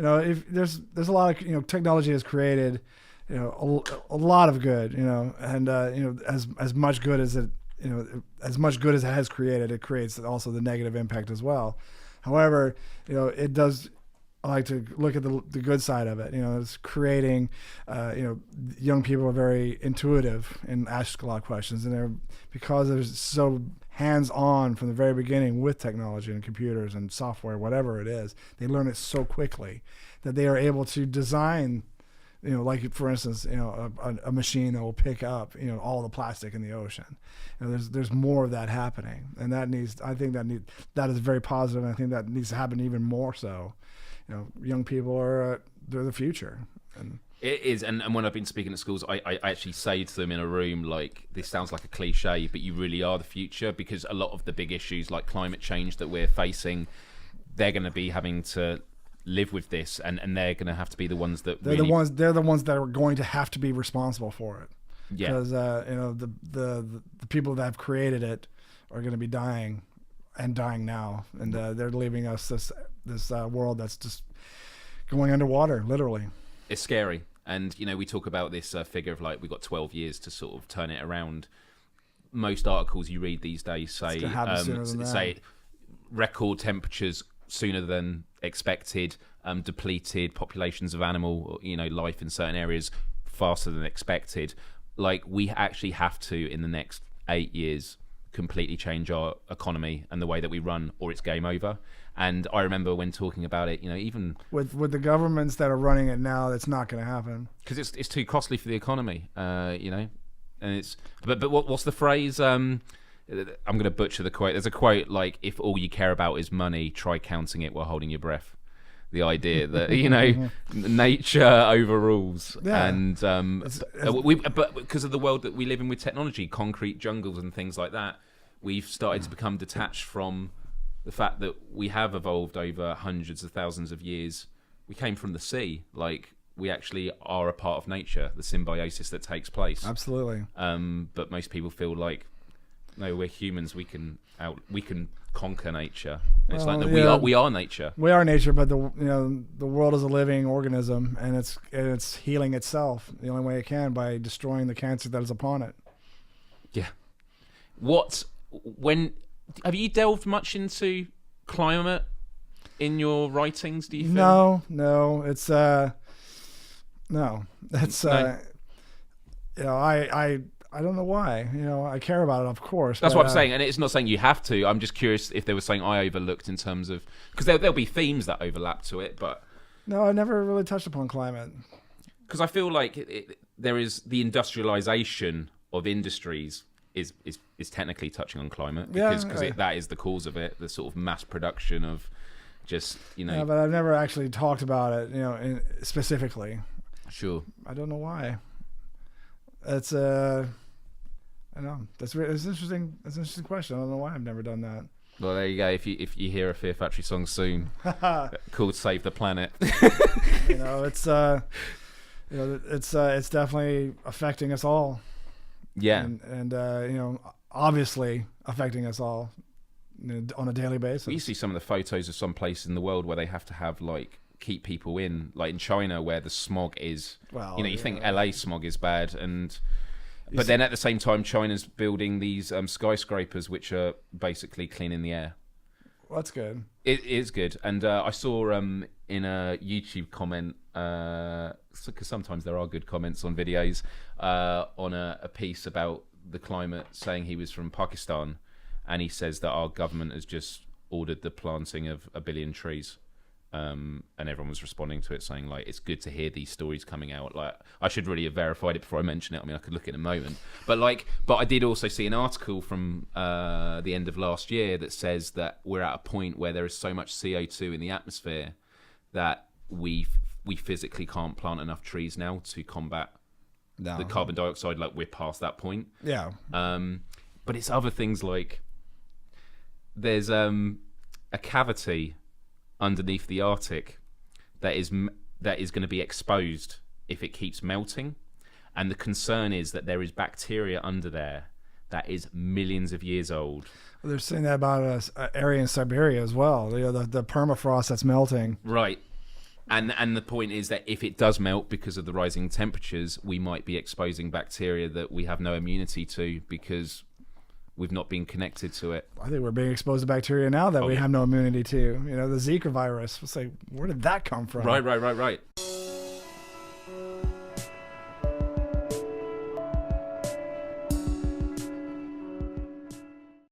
if there's a lot of technology has created a lot of good, and as much good as as much good as it has created, it creates also the negative impact as well. However, it does. I like to look at the good side of it. It's creating, young people are very intuitive and ask a lot of questions, and because they're so hands-on from the very beginning with technology and computers and software, whatever it is, they learn it so quickly that they are able to design, like for instance, a machine that will pick up, all the plastic in the ocean. There's more of that happening, and that is very positive, and I think that needs to happen even more so. Young people they're the future. And it is, and when I've been speaking at schools, I actually say to them in a room, like, this sounds like a cliche, but you really are the future, because a lot of the big issues like climate change that we're facing, they're going to be having to live with this, and they're going to have to be the ones that they're the ones that are going to have to be responsible for it. Yeah, because the people that have created it are going to be dying now, and they're leaving us this world that's just going underwater, literally. It's scary, and we talk about this figure of like we've got 12 years to sort of turn it around. Most articles you read these days say record temperatures sooner than expected, depleted populations of animal, life in certain areas faster than expected. Like, we actually have to, in the next 8 years, completely change our economy and the way that we run, or it's game over. And I remember when talking about it, even with the governments that are running it now, that's not going to happen, because it's too costly for the economy, and it's but what's the phrase? I'm going to butcher the quote. There's a quote like, "If all you care about is money, try counting it while holding your breath." The idea that nature overrules, and but because of the world that we live in with technology, concrete jungles and things like that, we've started to become detached from the fact that we have evolved over hundreds of thousands of years. We came from the sea, like, we actually are a part of nature, the symbiosis that takes place. Absolutely. But most people feel like, no, we're humans. We can conquer nature. And it's like, no, we are nature. We are nature, but the world is a living organism, and it's healing itself the only way it can, by destroying the cancer that is upon it. Yeah. Have you delved much into climate in your writings? Do you feel? No, it's no. That's I don't know why. I care about it, of course. That's what I'm saying, and it's not saying you have to. I'm just curious if there was something I overlooked in terms of, because there'll be themes that overlap to it, but no, I never really touched upon climate. Because I feel like there is the industrialization of industries is technically touching on climate, because that is the cause of it. The sort of mass production of just Yeah, but I've never actually talked about it, specifically. Sure. I don't know why. It's I know it's interesting. It's an interesting question. I don't know why I've never done that. Well, there you go. If you hear a Fear Factory song soon, called "Save the Planet," it's it's definitely affecting us all. Yeah, and obviously affecting us all on a daily basis. You see some of the photos of some place in the world where they have to have keep people in, like in China, where the smog is. Well, you think LA smog is bad, but then at the same time, China's building these skyscrapers which are basically cleaning the air. Well, that's good. It is good, and I saw in a YouTube comment, because sometimes there are good comments on videos, on a piece about the climate, saying he was from Pakistan, and he says that our government has just ordered the planting of 1 billion trees. And everyone was responding to it, saying it's good to hear these stories coming out. I should really have verified it before I mention it. I mean, I could look in a moment, but I did also see an article from the end of last year that says that we're at a point where there is so much CO2 in the atmosphere that we physically can't plant enough trees now to combat the carbon dioxide. We're past that point. Yeah. But it's other things, like there's a cavity underneath the Arctic that is going to be exposed if it keeps melting, and the concern is that there is bacteria under there that is millions of years old. Well, they're saying that about an area in Siberia as well. The permafrost that's melting. Right. And the point is that if it does melt because of the rising temperatures, we might be exposing bacteria that we have no immunity to because we've not been connected to it. I think we're being exposed to bacteria now that we have no immunity to. You know, the Zika virus. It's like, where did that come from? Right.